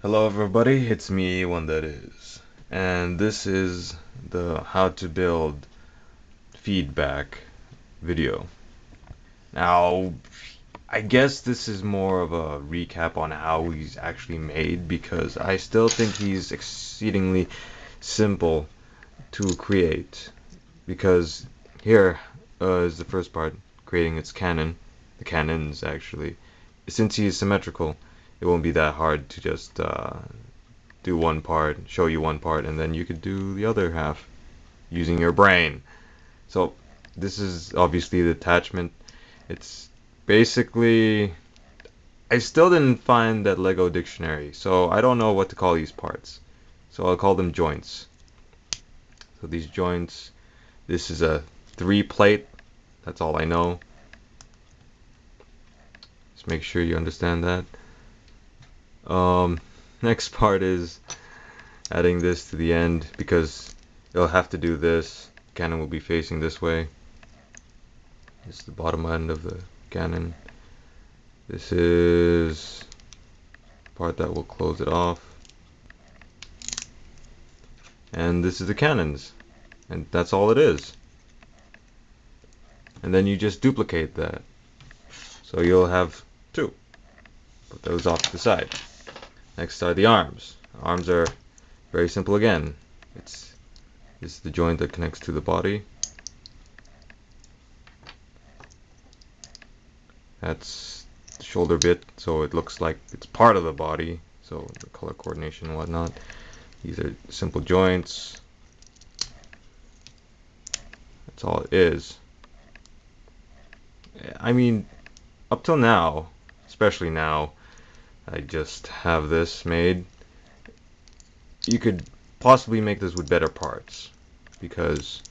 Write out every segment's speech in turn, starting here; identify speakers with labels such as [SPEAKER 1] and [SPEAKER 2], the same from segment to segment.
[SPEAKER 1] Hello everybody, it's me, one that is. And this is the how to build feedback video. Now, I guess this is more of a recap on how he's actually made because I still think he's exceedingly simple to create. Because here is the first part, creating its cannon, the cannons actually. Since he's symmetrical, it won't be that hard to just do one part, show you one part, and then you could do the other half using your brain. So this is obviously the attachment. It's basically, I still didn't find that Lego dictionary, so I don't know what to call these parts. So I'll call them joints. So these joints, this is a 3 plate. That's all I know. Just make sure you understand that. Um, Next part is adding this to the end because you'll have to do this. Cannon will be facing this way. This is the bottom end of the cannon. This is the part that will close it off. And this is the cannons. And that's all it is. And then you just duplicate that. So you'll have two. Put those off to the side. Next are the arms. Arms are very simple again. This is the joint that connects to the body. That's the shoulder bit, so it looks like it's part of the body. So the color coordination and whatnot. These are simple joints. That's all it is. I mean, up till now, especially now, I just have this made. You could possibly make this with better parts because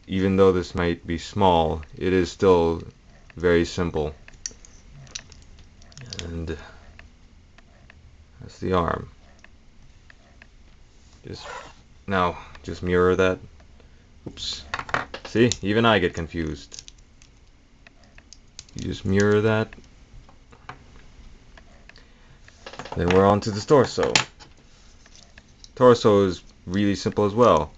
[SPEAKER 1] even though this might be small, it is still very simple. And that's the arm. Just now, just mirror that. Oops. See, even I get confused. You just mirror that. Then we're on to the torso. Torso is really simple as well.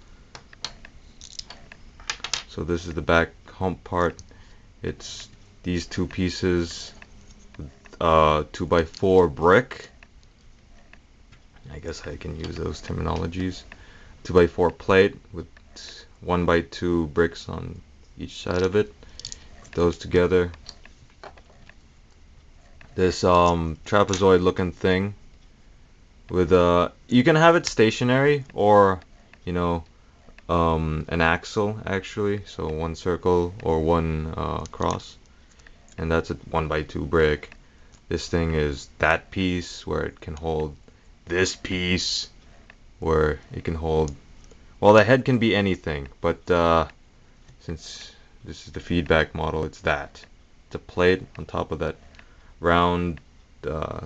[SPEAKER 1] So this is the back hump part. It's these two pieces, 2x4 brick. I guess I can use those terminologies. 2x4 plate with 1x2 bricks on each side of it. Put those together. This trapezoid looking thing with you can have it stationary or you know an axle actually, so one circle or one cross, and that's a 1x2 brick. This thing is that piece where it can hold this piece where it can hold, well, the head can be anything, but since this is the feedback model, it's that. It's a plate on top of that round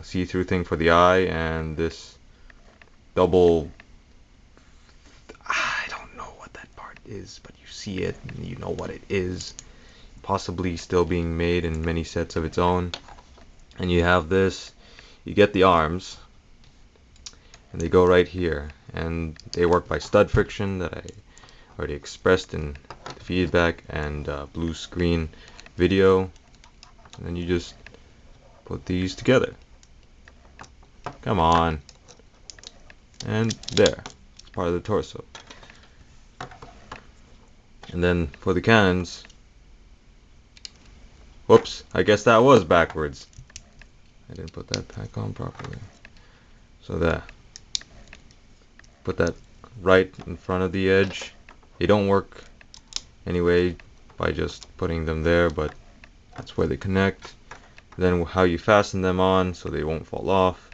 [SPEAKER 1] see-through thing for the eye, and this double, I don't know what that part is, but you see it and you know what it is. Possibly still being made in many sets of its own. And you have this, you get the arms, and they go right here. And they work by stud friction that I already expressed in the feedback and blue screen video. And then you just put these together. Come on. And there. It's part of the torso. And then for the cannons, whoops, I guess that was backwards. I didn't put that back on properly. So there. Put that right in front of the edge. They don't work anyway by just putting them there, but that's where they connect. Then how you fasten them on so they won't fall off.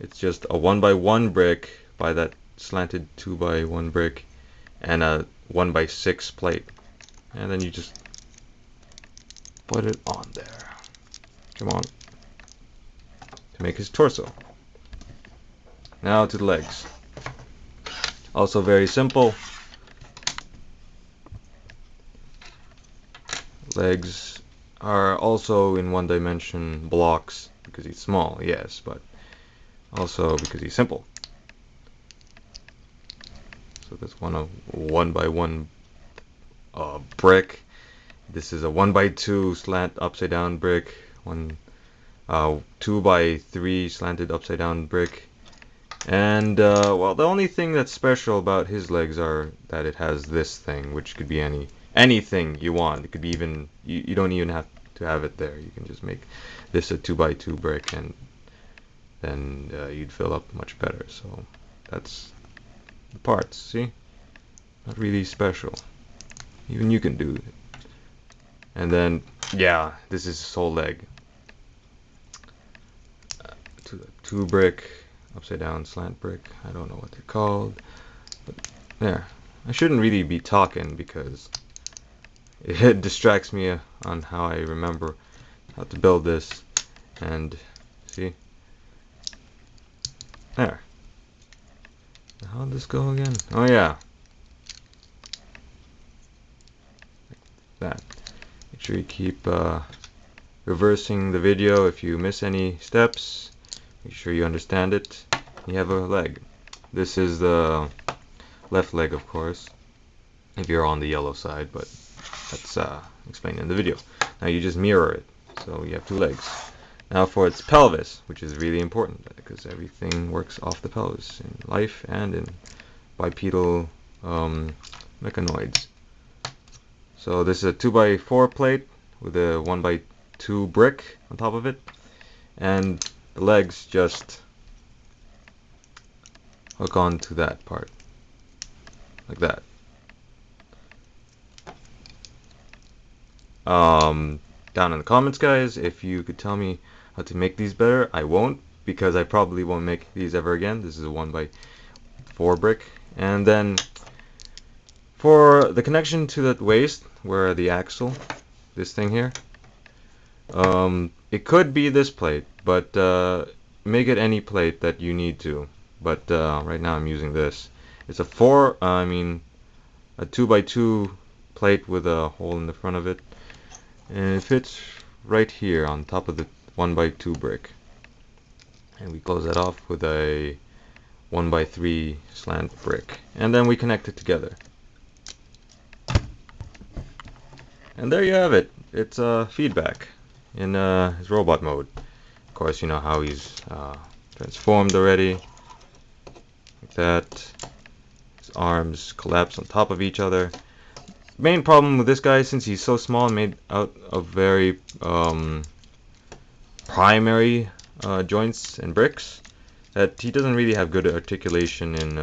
[SPEAKER 1] It's just a 1x1 brick by that slanted 2x1 brick and a 1x6 plate. And then you just put it on there. Come on. To make his torso. Now to the legs. Also very simple. Legs are also in one dimension blocks because he's small, yes, but Also because he's simple. So that's one by one brick. This is a 1x2 slant upside down brick. 2x3 slanted upside down brick. And well, the only thing that's special about his legs are that it has this thing, which could be anything you want. It could be even you don't even have to have it there. You can just make this a 2x2 brick, and then you'd fill up much better. So that's the parts. See, not really special. Even you can do it. And then yeah, this is his whole leg. Two brick. Upside down slant brick. I don't know what they're called. But there. I shouldn't really be talking because it distracts me on how I remember how to build this. And see? There. How did this go again? Oh yeah. Like that. Make sure you keep reversing the video if you miss any steps. Make sure you understand it. You have a leg. This is the left leg, of course, if you're on the yellow side, but that's explained in the video. Now you just mirror it, so you have two legs. Now for its pelvis, which is really important because everything works off the pelvis in life and in bipedal mechanoids. So this is a 2x4 plate with a 1x2 brick on top of it, and the legs just hook on to that part, like that. Down in the comments, guys, if you could tell me how to make these better. I won't, because I probably won't make these ever again. This is a 1x4 brick. And then for the connection to that waist, where the axle, this thing here, it could be this plate, but make it any plate that you need to. But right now I'm using this. It's a 2x2 plate with a hole in the front of it, and it fits right here on top of the 1x2 brick. And we close that off with a 1x3 slant brick, and then we connect it together. And there you have it. It's feedback in his robot mode. Of course, you know how he's transformed already, like that. His arms collapse on top of each other. Main problem with this guy, since he's so small and made out of very primary joints and bricks, that he doesn't really have good articulation in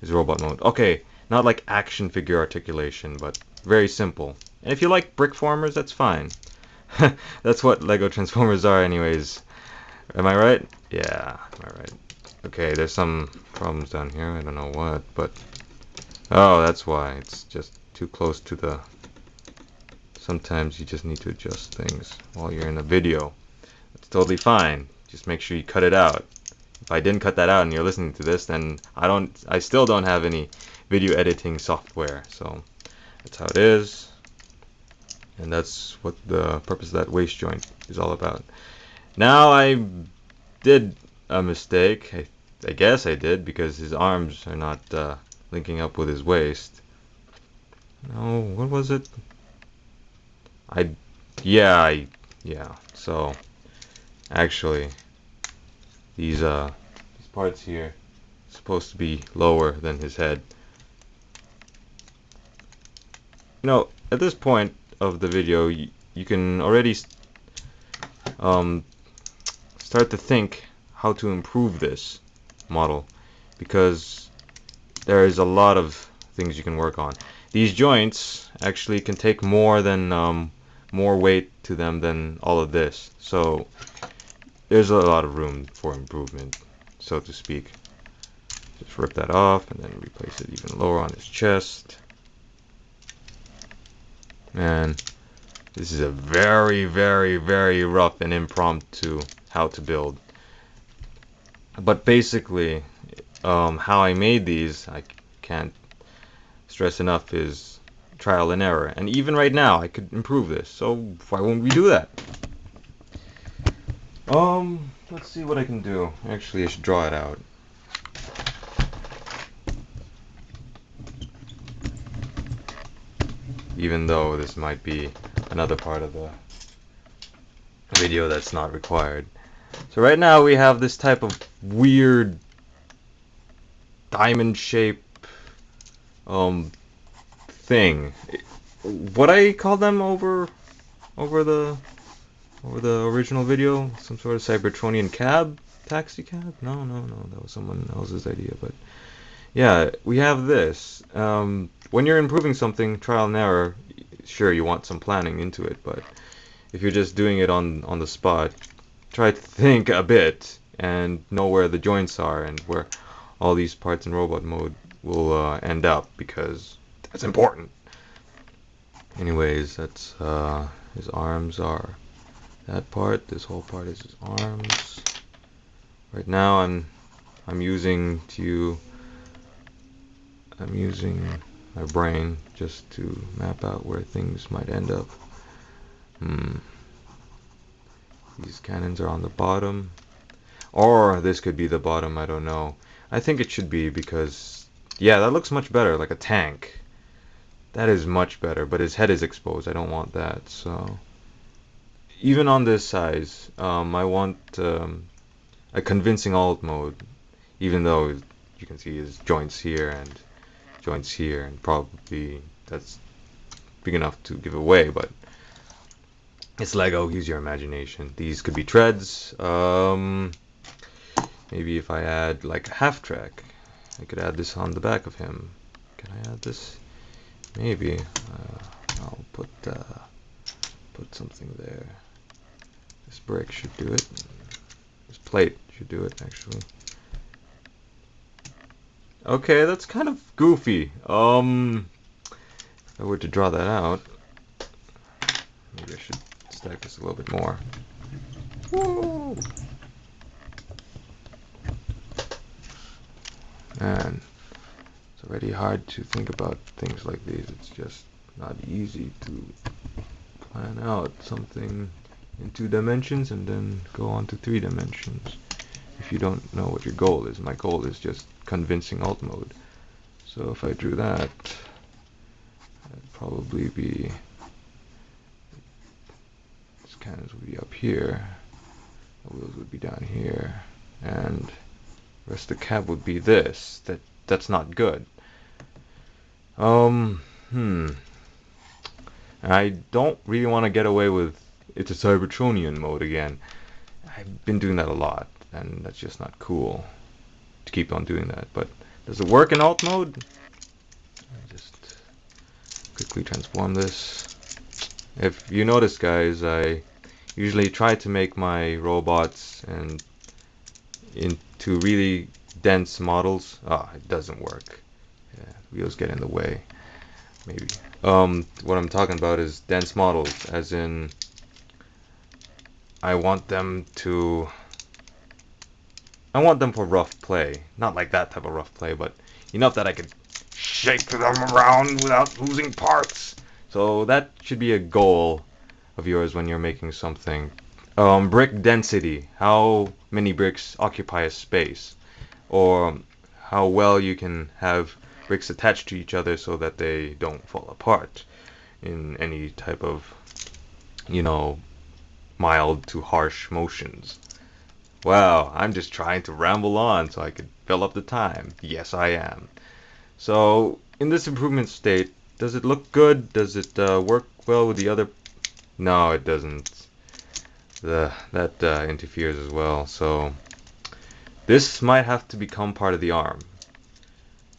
[SPEAKER 1] his robot mode. Okay, not like action figure articulation, but very simple. And if you like brick formers, that's fine. That's what Lego Transformers are anyways. Am I right? Yeah, am I right? Okay, there's some problems down here. I don't know what, but oh, that's why. It's just too close to the... Sometimes you just need to adjust things while you're in a video. It's totally fine. Just make sure you cut it out. If I didn't cut that out and you're listening to this, then I still don't have any video editing software. So that's how it is. And that's what the purpose of that waist joint is all about. Now I did a mistake. I guess I did, because his arms are not linking up with his waist. No, what was it? Yeah. So actually, these parts here are supposed to be lower than his head. You know, at this point of the video, you can already start to think how to improve this model, because there is a lot of things you can work on. These joints actually can take more weight to them than all of this, so there's a lot of room for improvement, so to speak. Just rip that off and then replace it even lower on his chest. And this is a very, very, very rough and impromptu how to build. But basically, how I made these, I can't stress enough, is trial and error. And even right now, I could improve this. So why won't we do that? let's see what I can do. Actually, I should draw it out. Even though this might be another part of the video that's not required. So right now we have this type of weird diamond shape thing. What I call them over the original video? Some sort of Cybertronian cab? Taxi cab? No, that was someone else's idea. But yeah, we have this. When you're improving something, trial and error, sure, you want some planning into it, but if you're just doing it on the spot, try to think a bit and know where the joints are and where all these parts in robot mode will end up, because that's important. Anyways, that's his arms are that part. This whole part is his arms. Right now I'm using my brain just to map out where things might end up. These cannons are on the bottom. Or this could be the bottom, I don't know. I think it should be, because yeah, that looks much better, like a tank. That is much better, but his head is exposed. I don't want that. So even on this size, I want a convincing alt mode, even though you can see his joints here and joints here, and probably that's big enough to give away, but it's Lego. Use your imagination. These could be treads. Maybe if I add like a half track, I could add this on the back of him. Can I add this? Maybe. I'll put something there. This brick should do it. This plate should do it, actually. Okay, that's kind of goofy. If I were to draw that out, maybe I should stack this a little bit more. Whoa! Man, it's already hard to think about things like these. It's just not easy to plan out something in 2 dimensions and then go on to 3 dimensions if you don't know what your goal is. My goal is just convincing alt mode. So if I drew that, that'd probably be, these cannons would be up here, the wheels would be down here, and the rest of the cab would be this. That's not good. I don't really want to get away with it's a Cybertronian mode again. I've been doing that a lot, and that's just not cool to keep on doing that. But does it work in alt mode? I just quickly transform this. If you notice, guys, I usually try to make my robots and into really dense models. It doesn't work. Yeah, wheels get in the way. Maybe. What I'm talking about is dense models, as in I want them for rough play. Not like that type of rough play, but enough that I could shake them around without losing parts. So that should be a goal of yours when you're making something. Brick density. How many bricks occupy a space? Or how well you can have bricks attached to each other so that they don't fall apart in any type of, mild to harsh motions. Wow, I'm just trying to ramble on so I could fill up the time. Yes, I am. So, in this improvement state, does it look good? Does it work well with the other? No, it doesn't. That interferes as well. So, this might have to become part of the arm.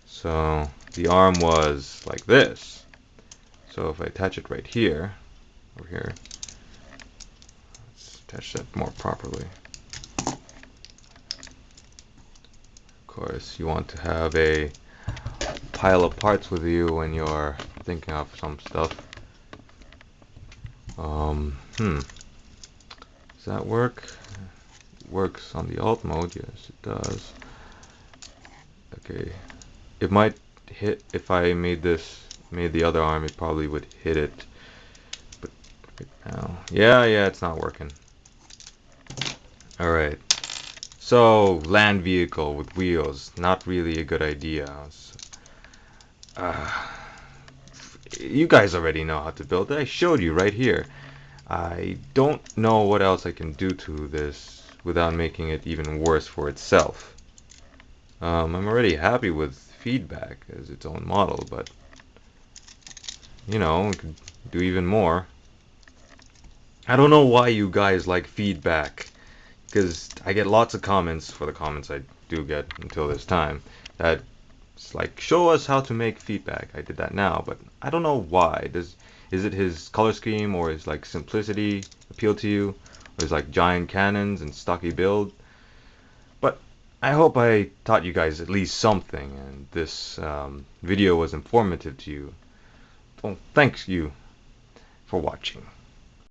[SPEAKER 1] So, the arm was like this. So, if I attach it right here, over here, let's attach that more properly. Of course, you want to have a pile of parts with you when you're thinking of some stuff. Does that work? It works on the alt mode. Yes, it does. Okay, it might hit if I made the other arm. It probably would hit it. But right now, yeah, it's not working. All right. So, land vehicle with wheels, not really a good idea. Uh, you guys already know how to build it. I showed you right here. I don't know what else I can do to this without making it even worse for itself. I'm already happy with feedback as its own model, but you know, we could do even more. I don't know why you guys like feedback, because I get lots of comments for the comments I do get until this time that it's like, show us how to make feedback. I did that now, but I don't know why. Is it his color scheme or his like simplicity appeal to you? Or his like giant cannons and stocky build? But I hope I taught you guys at least something, and this video was informative to you. Well, thanks you for watching.